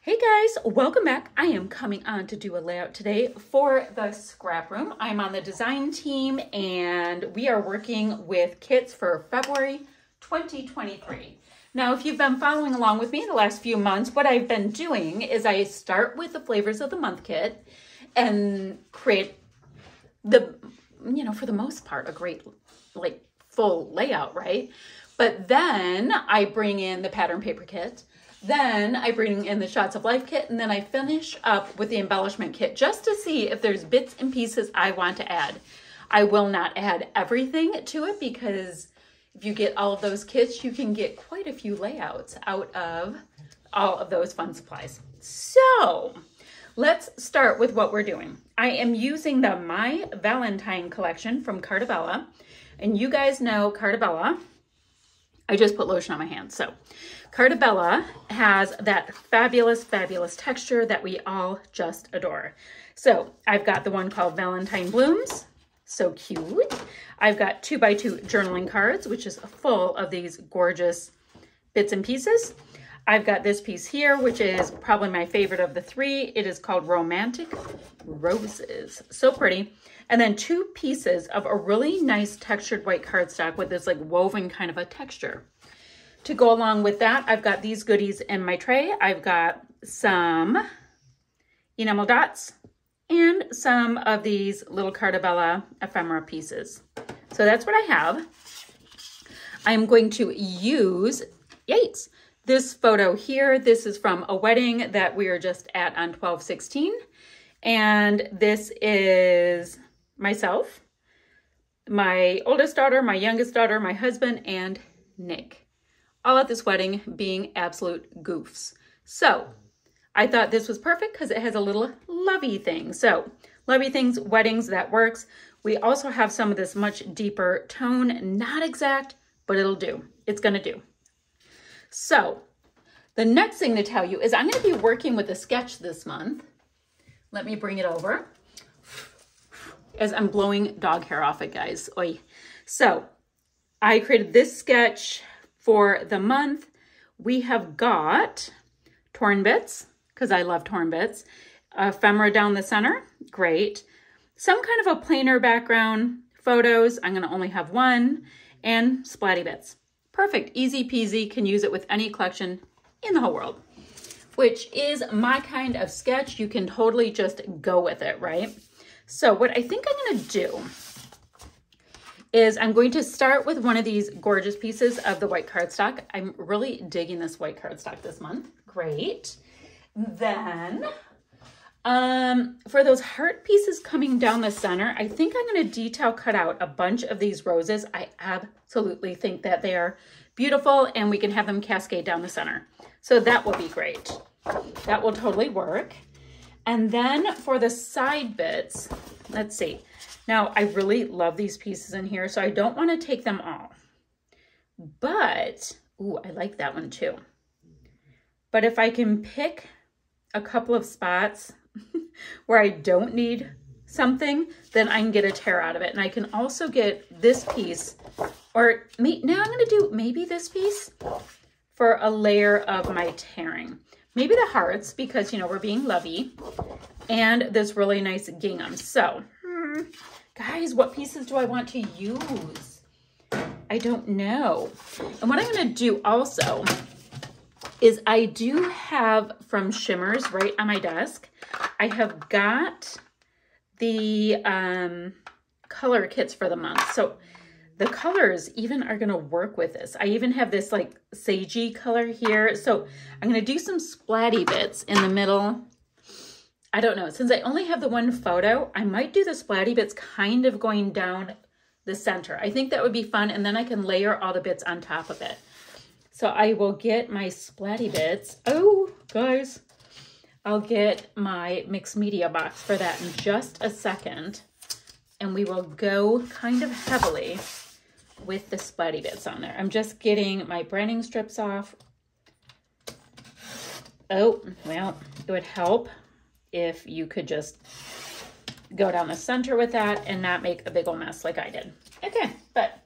Hey guys, welcome back. I am coming on to do a layout today for the scrap room. I'm on the design team and we are working with kits for February 2023. Now, if you've been following along with me the last few months, what I've been doing is I start with the flavors of the month kit and create the, for the most part, a great full layout, right? But then I bring in the pattern paper kit. Then I bring in the Shots of Life kit, and then I finish up with the embellishment kit just to see if there's bits and pieces I want to add. I will not add everything to it because if you get all of those kits, you can get quite a few layouts out of all of those fun supplies. So let's start with what we're doing. I am using the My Valentine collection from Carta, and you guys know Carta. I just put lotion on my hands. So Carta has that fabulous, fabulous texture that we all just adore. So I've got the one called Valentine Blooms. So cute. I've got 2x2 journaling cards, which is full of these gorgeous bits and pieces. I've got this piece here, which is probably my favorite of the three. It is called Romantic Roses. So pretty. And then 2 pieces of a really nice textured white cardstock with this like woven kind of a texture. To go along with that, I've got these goodies in my tray. I've got some enamel dots and some of these little Carta ephemera pieces. So that's what I have. I'm going to use, this photo here. This is from a wedding that we were just at on 12/16. And this is myself, my oldest daughter, my youngest daughter, my husband, and Nick. All at this wedding being absolute goofs. So I thought this was perfect because it has a little lovey thing. So lovey things, weddings, that works. We also have some of this much deeper tone, not exact, but it'll do. It's gonna do. So the next thing to tell you is I'm gonna be working with a sketch this month. Let me bring it over as I'm blowing dog hair off it, guys. Oy. So I created this sketch for the month. We have got torn bits, because I love torn bits. Ephemera down the center, great. Some kind of a plainer background, photos, I'm gonna only have one, and splatty bits. Perfect, easy peasy, can use it with any collection in the whole world, which is my kind of sketch. You can totally just go with it, right? So what I think I'm gonna do is I'm going to start with one of these gorgeous pieces of the white cardstock. I'm really digging this white cardstock this month. Great. Then for those heart pieces coming down the center, I think I'm gonna detail cut out a bunch of these roses. I absolutely think that they are beautiful and we can have them cascade down the center. So that will be great. That will totally work. And then for the side bits, let's see. Now, I really love these pieces in here, so I don't want to take them all. But, ooh, I like that one too. But if I can pick a couple of spots where I don't need something, then I can get a tear out of it. And I can also get this piece, or now I'm going to do maybe this piece for a layer of my tearing. Maybe the hearts, because, we're being lovey, and this really nice gingham. So, guys, what pieces do I want to use? I don't know. And what I'm going to do also is I do have from Shimmers right on my desk. I have got the color kits for the month. So the colors even are gonna work with this. I even have this like sagey color here. So I'm gonna do some splatty bits in the middle. I don't know, since I only have the one photo, I might do the splatty bits kind of going down the center. I think that would be fun, and then I can layer all the bits on top of it. So I will get my splatty bits. Oh, guys, I'll get my mixed media box for that in just a second. And we will go kind of heavily with the splatty bits on there. I'm just getting my branding strips off. Oh, well, it would help if you could just go down the center with that and not make a big old mess like I did. Okay, but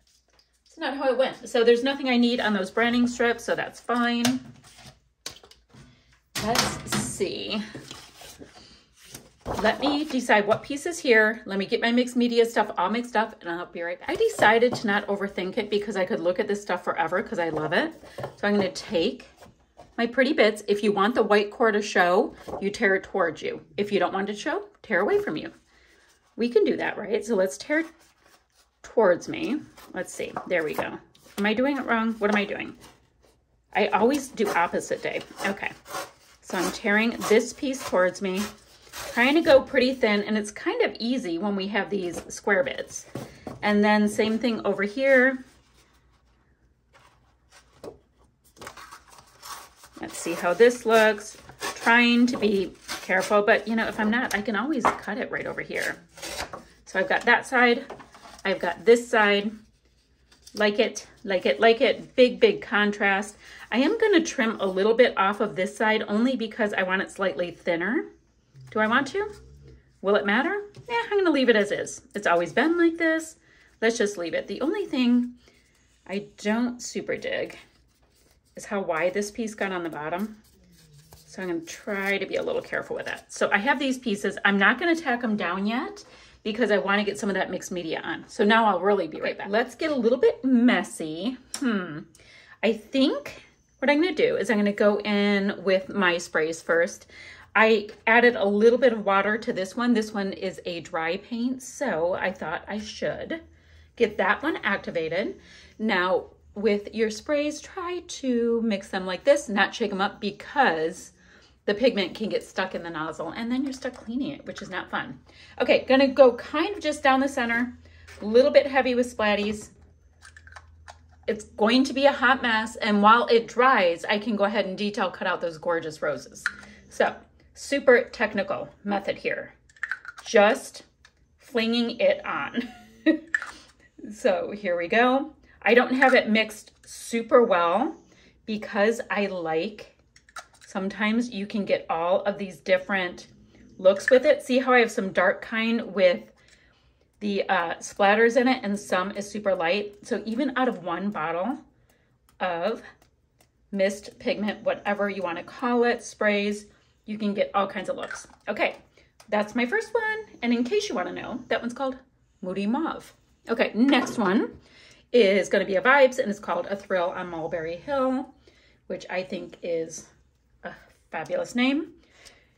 it's not how it went. So there's nothing I need on those branding strips, so that's fine. Let's see. Let me decide what piece is here. Let me get my mixed media stuff all mixed up and I'll be right back. I decided to not overthink it because I could look at this stuff forever because I love it. So I'm going to take my pretty bits. If you want the white core to show, you tear it towards you. If you don't want it to show, tear away from you. We can do that, right? So let's tear it towards me. Let's see. There we go. Am I doing it wrong? What am I doing? I always do opposite day. Okay. So I'm tearing this piece towards me. Trying to go pretty thin, and it's kind of easy when we have these square bits. And then same thing over here. Let's see how this looks. Trying to be careful, but you know, if I'm not, I can always cut it right over here. So I've got that side, I've got this side. Like it, like it, like it. Big, big contrast. I am going to trim a little bit off of this side only because I want it slightly thinner. Do I want to? Will it matter? Yeah, I'm going to leave it as is. It's always been like this. Let's just leave it. The only thing I don't super dig is how wide this piece got on the bottom. So I'm going to try to be a little careful with that. So I have these pieces. I'm not going to tack them down yet because I want to get some of that mixed media on. So now I'll really be right back. Let's get a little bit messy. I think what I'm going to do is I'm going to go in with my sprays first. I added a little bit of water to this one. This one is a dry paint, so I thought I should get that one activated. Now, with your sprays, try to mix them like this, not shake them up because the pigment can get stuck in the nozzle and then you're stuck cleaning it, which is not fun. Okay, gonna go kind of just down the center, a little bit heavy with splatties. It's going to be a hot mess, and while it dries, I can go ahead and detail cut out those gorgeous roses. So, super technical method here. Just flinging it on. So here we go. I don't have it mixed super well because I like, sometimes you can get all of these different looks with it. See how I have some dark kind with the splatters in it and some is super light. So even out of one bottle of mist pigment, whatever you want to call it, sprays, you can get all kinds of looks. Okay, that's my first one. And in case you want to know, that one's called Moody Mauve. Okay, next one is going to be a Vibes, and it's called A Thrill on Mulberry Hill, which I think is a fabulous name.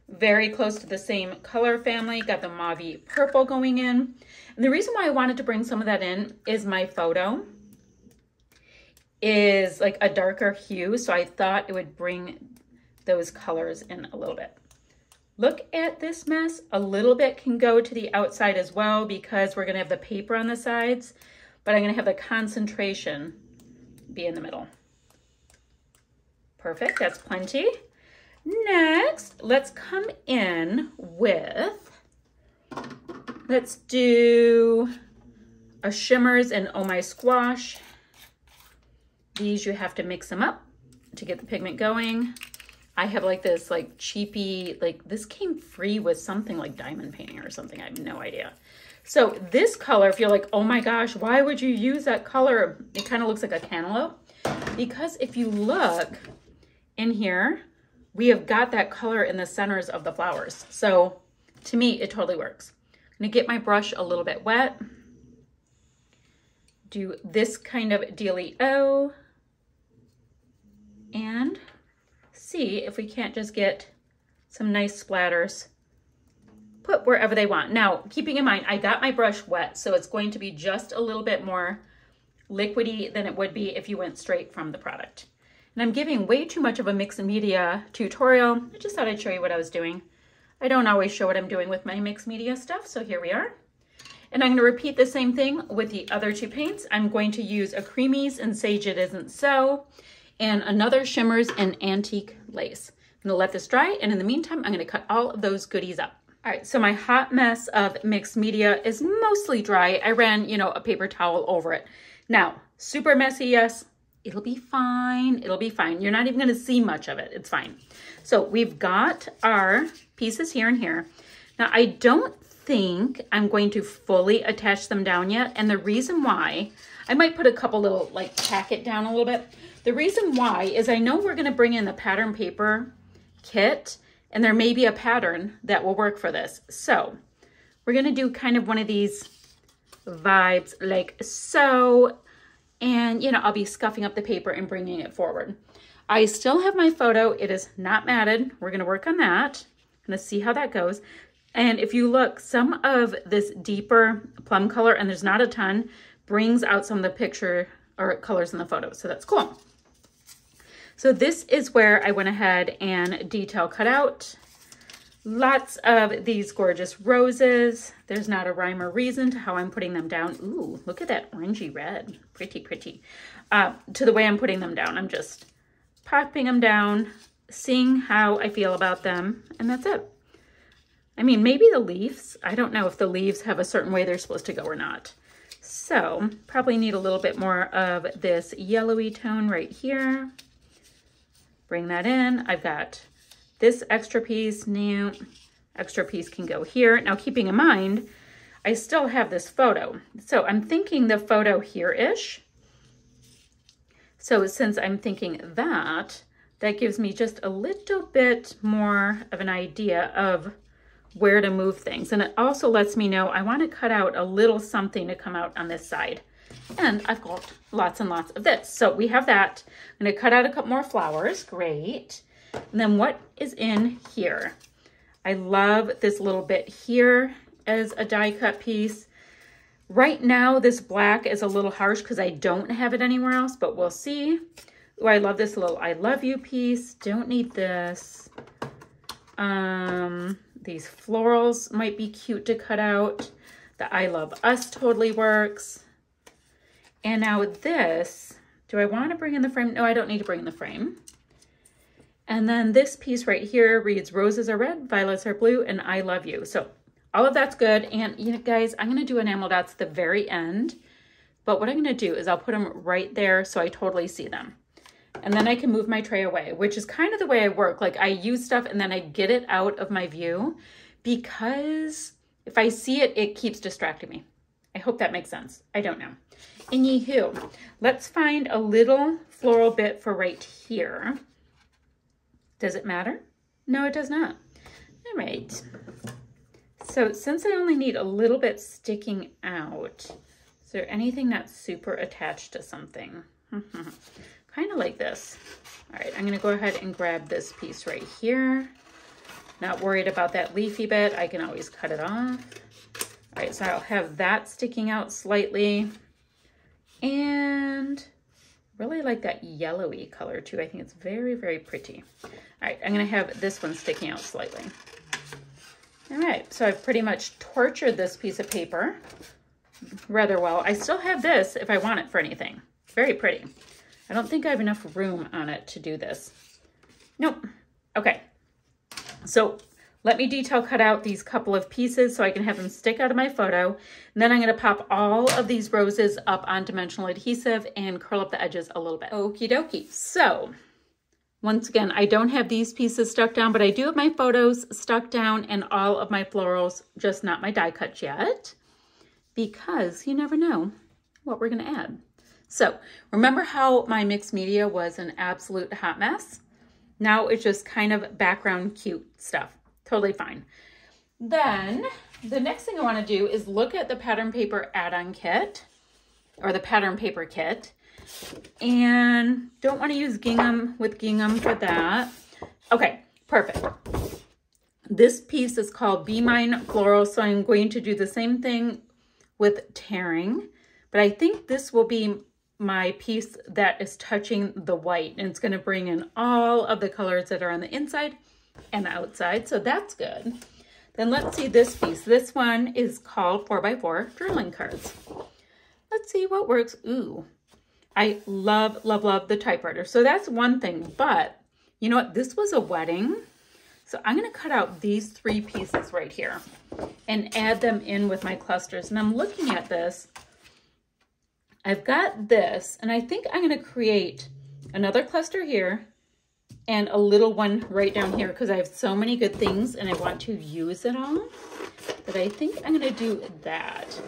Very close to the same color family. Got the mauve purple going in. And the reason why I wanted to bring some of that in is my photo is like a darker hue, so I thought it would bring those colors in a little bit. Look at this mess. A little bit can go to the outside as well because we're going to have the paper on the sides, but I'm going to have the concentration be in the middle. Perfect. That's plenty. Next, let's come in with, let's do a Shimmers and Oh My Squash. These you have to mix them up to get the pigment going. I have like this like cheapy, like this came free with something like diamond painting or something. I have no idea. So this color, if you're like, oh my gosh, why would you use that color? It kind of looks like a cantaloupe. Because if you look in here, we have got that color in the centers of the flowers. So to me, it totally works. I'm gonna get my brush a little bit wet. Do this kind of dealio. And see if we can't just get some nice splatters put wherever they want. Now, keeping in mind, I got my brush wet, so it's going to be just a little bit more liquidy than it would be if you went straight from the product. And I'm giving way too much of a mixed media tutorial. I just thought I'd show you what I was doing. I don't always show what I'm doing with my mixed media stuff, so here we are. And I'm going to repeat the same thing with the other two paints. I'm going to use a Creamies and Sage It Isn't So, and another Shimmers and Antique Lace. I'm going to let this dry, and in the meantime, I'm going to cut all of those goodies up. All right, so my hot mess of mixed media is mostly dry. I ran, you know, a paper towel over it. Now, super messy, yes. It'll be fine. It'll be fine. You're not even going to see much of it. It's fine. So we've got our pieces here and here. Now, I don't think I'm going to fully attach them down yet. And the reason why, I might put a couple little, like, tack it down a little bit. The reason why is I know we're going to bring in the pattern paper kit, and there may be a pattern that will work for this. So we're gonna do kind of one of these vibes like so, and you know, I'll be scuffing up the paper and bringing it forward. I still have my photo. It is not matted. We're gonna work on that. I'm gonna see how that goes. And if you look, some of this deeper plum color, and there's not a ton, brings out some of the picture or colors in the photo. So that's cool. So this is where I went ahead and detail cut out lots of these gorgeous roses. There's not a rhyme or reason to how I'm putting them down. Ooh, look at that orangey red. Pretty, pretty. To the way I'm putting them down. I'm just popping them down, seeing how I feel about them, and that's it. I mean, maybe the leaves. I don't know if the leaves have a certain way they're supposed to go or not. So probably need a little bit more of this yellowy tone right here. Bring that in. I've got this extra piece. New extra piece can go here. Now, keeping in mind, I still have this photo. So I'm thinking the photo here-ish. So since I'm thinking that, that gives me just a little bit more of an idea of where to move things. And it also lets me know I want to cut out a little something to come out on this side. And I've got lots and lots of this. So we have that. I'm going to cut out a couple more flowers. Great. And then what is in here? I love this little bit here as a die cut piece. Right now, this black is a little harsh because I don't have it anywhere else, but we'll see. Oh, I love this little I love you piece. Don't need this. These florals might be cute to cut out. The I love us totally works. And now this, do I want to bring in the frame? No, I don't need to bring in the frame. And then this piece right here reads, roses are red, violets are blue, and I love you. So all of that's good. And you know, guys, I'm going to do enamel dots at the very end. But what I'm going to do is I'll put them right there so I totally see them. And then I can move my tray away, which is kind of the way I work. Like I use stuff and then I get it out of my view because if I see it, it keeps distracting me. I hope that makes sense. I don't know. Anywho, let's find a little floral bit for right here. Does it matter? No, it does not. All right. So since I only need a little bit sticking out, is there anything that's super attached to something? Kind of like this. All right, I'm going to go ahead and grab this piece right here. Not worried about that leafy bit. I can always cut it off. All right, so I'll have that sticking out slightly. And really like that yellowy color too. I think it's very, very pretty. All right, I'm going to have this one sticking out slightly. All right, so I've pretty much tortured this piece of paper rather well. I still have this if I want it for anything. Very pretty. I don't think I have enough room on it to do this. Nope. Okay. So let me detail cut out these couple of pieces so I can have them stick out of my photo. And then I'm going to pop all of these roses up on dimensional adhesive and curl up the edges a little bit. Okie dokie. So once again, I don't have these pieces stuck down, but I do have my photos stuck down and all of my florals, just not my die cuts yet, because you never know what we're going to add. So remember how my mixed media was an absolute hot mess? Now it's just kind of background cute stuff. Totally fine. Then the next thing I want to do is look at the pattern paper add-on kit or the pattern paper kit, and don't want to use gingham with gingham for that. Okay, perfect. This piece is called Be Mine Floral, so I'm going to do the same thing with tearing, but I think this will be my piece that is touching the white, and it's going to bring in all of the colors that are on the inside and the outside, so that's good. Then let's see this piece. This one is called 4x4 journaling cards. Let's see what works. Ooh, I love, love, love the typewriter. So that's one thing, but you know what? This was a wedding. So I'm going to cut out these 3 pieces right here and add them in with my clusters. And I'm looking at this. I've got this, and I think I'm going to create another cluster here and a little one right down here because I have so many good things and I want to use it all that I think I'm going to do that.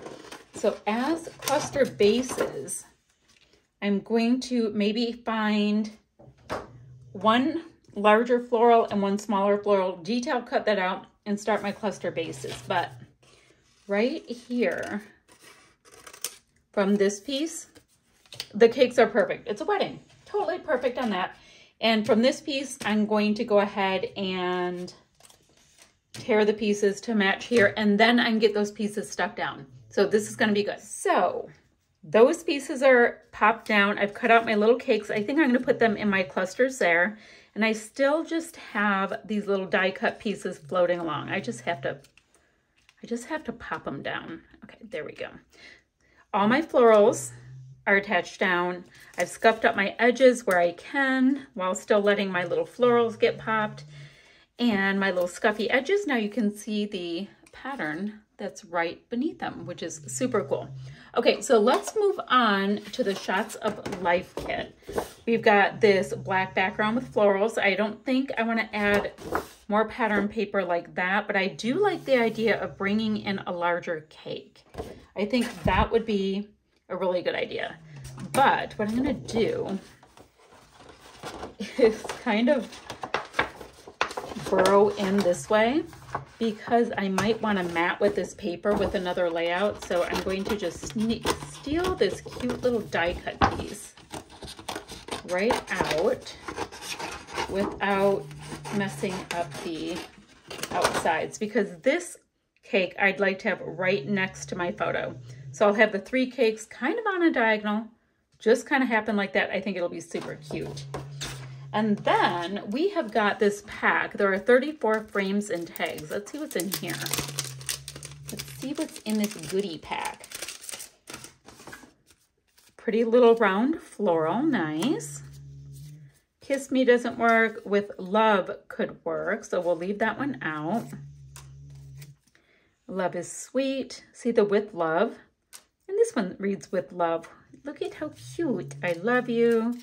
So as cluster bases, I'm going to maybe find one larger floral and one smaller floral, detail cut that out and start my cluster bases. But right here from this piece, the cakes are perfect. It's a wedding, totally perfect on that. And from this piece, I'm going to go ahead and tear the pieces to match here, and then I can get those pieces stuck down. So this is gonna be good. So those pieces are popped down. I've cut out my little cakes. I think I'm gonna put them in my clusters there. And I still just have these little die cut pieces floating along. I just have to pop them down. Okay, there we go. All my florals are attached down. I've scuffed up my edges where I can while still letting my little florals get popped and my little scuffy edges. Now you can see the pattern that's right beneath them, which is super cool. Okay, so let's move on to the Shots of Life kit. We've got this black background with florals. I don't think I want to add more pattern paper like that, but I do like the idea of bringing in a larger cake. I think that would be a really good idea. But what I'm gonna do is kind of burrow in this way because I might want to mat with this paper with another layout. So I'm going to just steal this cute little die cut piece right out without messing up the outsides, because this cake I'd like to have right next to my photo. So I'll have the 3 cakes kind of on a diagonal, just kind of happen like that. I think it'll be super cute. And then we have got this pack. There are 34 frames and tags. Let's see what's in here. Let's see what's in this goodie pack. Pretty little round floral, nice. Kiss Me doesn't work. With Love could work, so we'll leave that one out. Love is Sweet. See the With Love. And this one reads With Love. Look at how cute. I love you.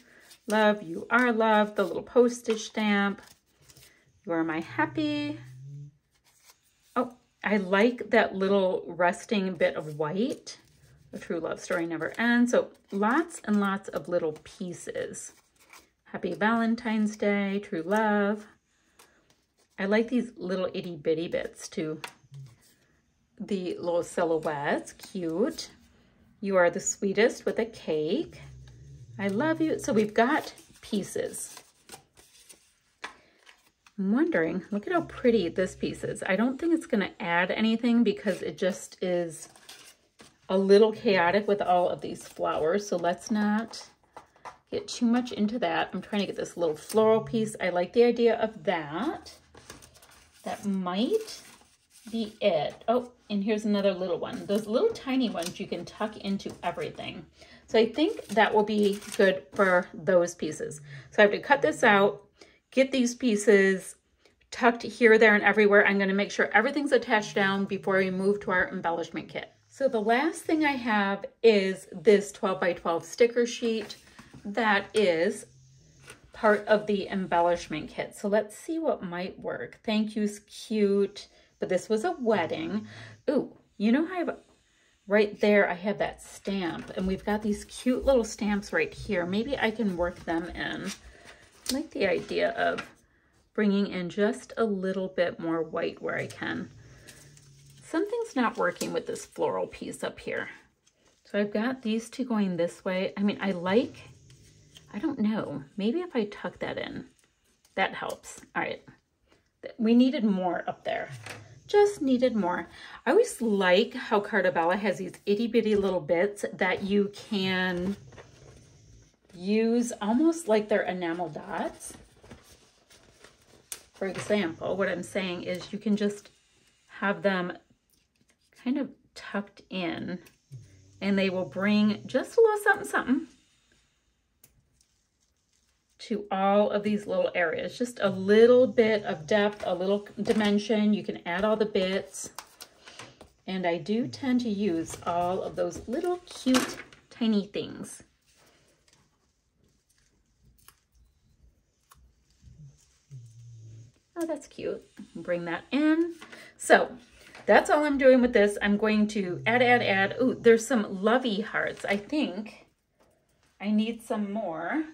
Love, you are loved. The little postage stamp. You are my happy. Oh, I like that little resting bit of white. A true love story never ends. So lots and lots of little pieces. Happy Valentine's Day, true love. I like these little itty bitty bits too. The little silhouettes, cute. You are the sweetest with a cake. I love you. So we've got pieces. I'm wondering, look at how pretty this piece is. I don't think it's going to add anything because it just is a little chaotic with all of these flowers. So let's not get too much into that. I'm trying to get this little floral piece. I like the idea of that. That might be it. Oh, and here's another little one. Those little tiny ones you can tuck into everything. So I think that will be good for those pieces. So I have to cut this out, get these pieces tucked here, there, and everywhere. I'm going to make sure everything's attached down before we move to our embellishment kit. So the last thing I have is this 12 by 12 sticker sheet that is part of the embellishment kit. So let's see what might work. Thank you's cute, but this was a wedding. Ooh, you know how right there I have that stamp, and we've got these cute little stamps right here. Maybe I can work them in. I like the idea of bringing in just a little bit more white where I can. Something's not working with this floral piece up here. So I've got these two going this way. I mean, I don't know, maybe if I tuck that in, that helps. All right, we needed more up there. Just needed more. I always like how Carta has these itty bitty little bits that you can use almost like they're enamel dots. For example, what I'm saying is you can just have them kind of tucked in and they will bring just a little something, something to all of these little areas. Just a little bit of depth, a little dimension. You can add all the bits. And I do tend to use all of those little cute tiny things. Oh, that's cute. Bring that in. So that's all I'm doing with this. I'm going to add. Ooh, there's some lovey hearts. I think I need some more.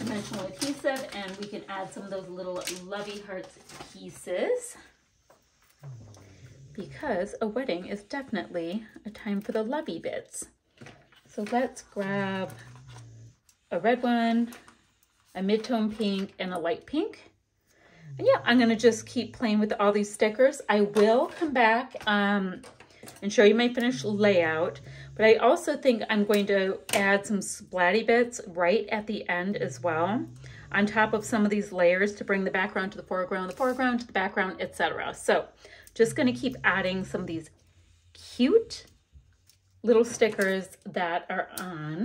I'm going to additional adhesive, and we can add some of those little lovey hearts pieces, because a wedding is definitely a time for the lovey bits. So let's grab a red one, a mid-tone pink, and a light pink. And yeah, I'm gonna just keep playing with all these stickers. I will come back and show you my finished layout, but I also think I'm going to add some splatty bits right at the end as well, on top of some of these layers to bring the background to the foreground to the background, etc. So just gonna keep adding some of these cute little stickers that are on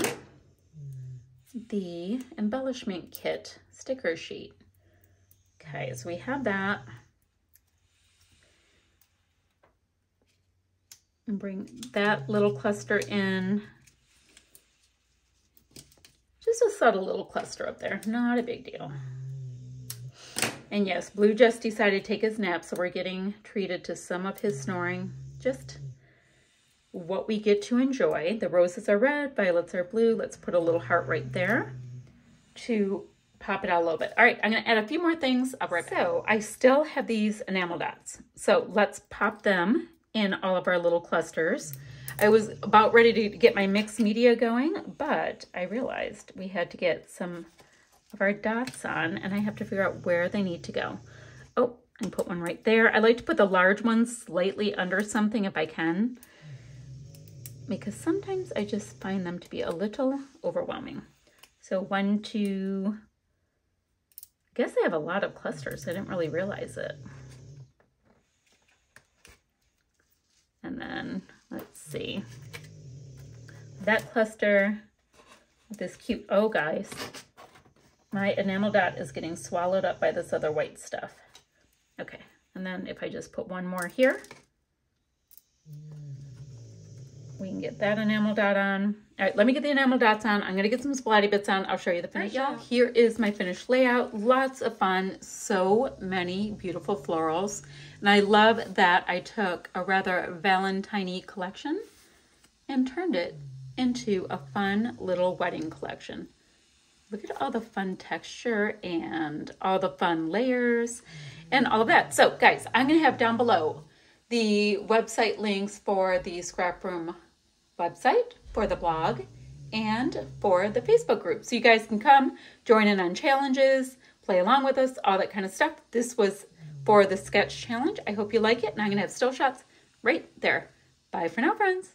the embellishment kit sticker sheet. Okay, so we have that. And bring that little cluster in. Just a subtle little cluster up there, not a big deal. And yes, Blue just decided to take his nap, so we're getting treated to some of his snoring. Just what we get to enjoy. The roses are red, violets are blue. Let's put a little heart right there to pop it out a little bit. All right, I'm gonna add a few more things. I'll be right back. So I still have these enamel dots. So let's pop them in all of our little clusters. I was about ready to get my mixed media going, but I realized we had to get some of our dots on, and I have to figure out where they need to go. Oh, I can put one right there. I like to put the large ones slightly under something if I can, because sometimes I just find them to be a little overwhelming. So 1, 2, I guess I have a lot of clusters. I didn't really realize it. And then let's see, that cluster, this cute, oh guys, my enamel dot is getting swallowed up by this other white stuff. Okay, and then if I just put one more here, we can get that enamel dot on. All right, let me get the enamel dots on. I'm gonna get some splatty bits on. I'll show you the finished layout. Here is my finished layout. Lots of fun, so many beautiful florals. And I love that I took a rather Valentine-y collection and turned it into a fun little wedding collection. Look at all the fun texture and all the fun layers and all of that. So guys, I'm gonna have down below the website links for the ScrapRoom website, for the blog, and for the Facebook group. So you guys can come, join in on challenges, play along with us, all that kind of stuff. This was for the sketch challenge. I hope you like it, and I'm gonna have still shots right there. Bye for now, friends.